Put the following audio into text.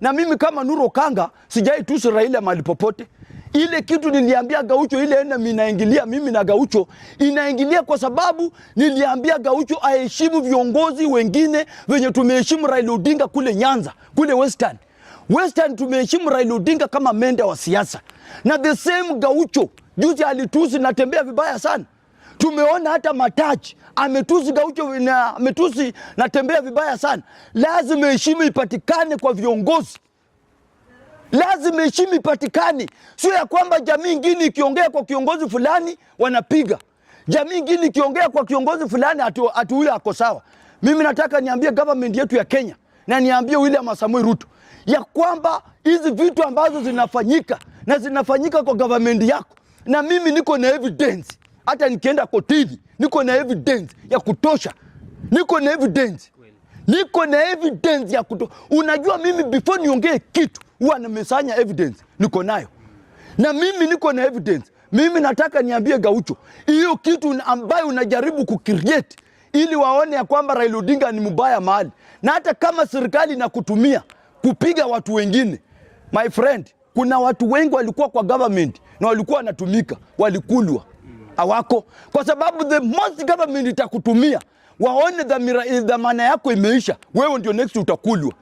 Na mimi kama Nuru Okanga sijai tusi Raila mahali popote. Ile kitu niliambia Gaucho ile enemy inaingilia mimi na Gaucho inaingilia kwa sababu niliambia Gaucho aheshimu viongozi wengine wenye tumeheshimu Raila Odinga kule Nyanza, kule Western tumeheshimu Raila Odinga kama menda wa siasa. Na the same Gaucho juzi alitusi natembea vibaya sana. Tumeona hata Matachi ametusi Gaucho na ametusi natembea vibaya sana. Lazima heshima ipatikane kwa viongozi. Lazima heshima ipatikane. Sio ya kwamba jamii nyingine ikiongea kwa kiongozi fulani wanapiga. Jamii nyingine ikiongea kwa kiongozi fulani atu huyo ako sawa. Mimi nataka niambie government yetu ya Kenya na niambie William Samoei Ruto ya kwamba hizi vitu ambazo zinafanyika na zinafanyika kwa government yako, na mimi niko na evidence. Hata nikienda kotini niko na evidence ya kutosha. Niko na evidence ya kutosha. Unajua mimi before niongee kitu huwa nimesanya evidence, niko nayo. Na mimi niko na evidence. Mimi nataka niambie Gaucho, hiyo kitu ambayo unajaribu kucreate ili waone ya kwamba Raila Odinga ni mbaya mahali. Na hata kama serikali inakutumia kupiga watu wengine, my friend, kuna watu wengi walikuwa kwa government na walikuwa wanatumika, walikulwa. Hawako. Kwa sababu the most government itakutumia, waone dhamana yako imeisha, wewe ndio next utakulwa.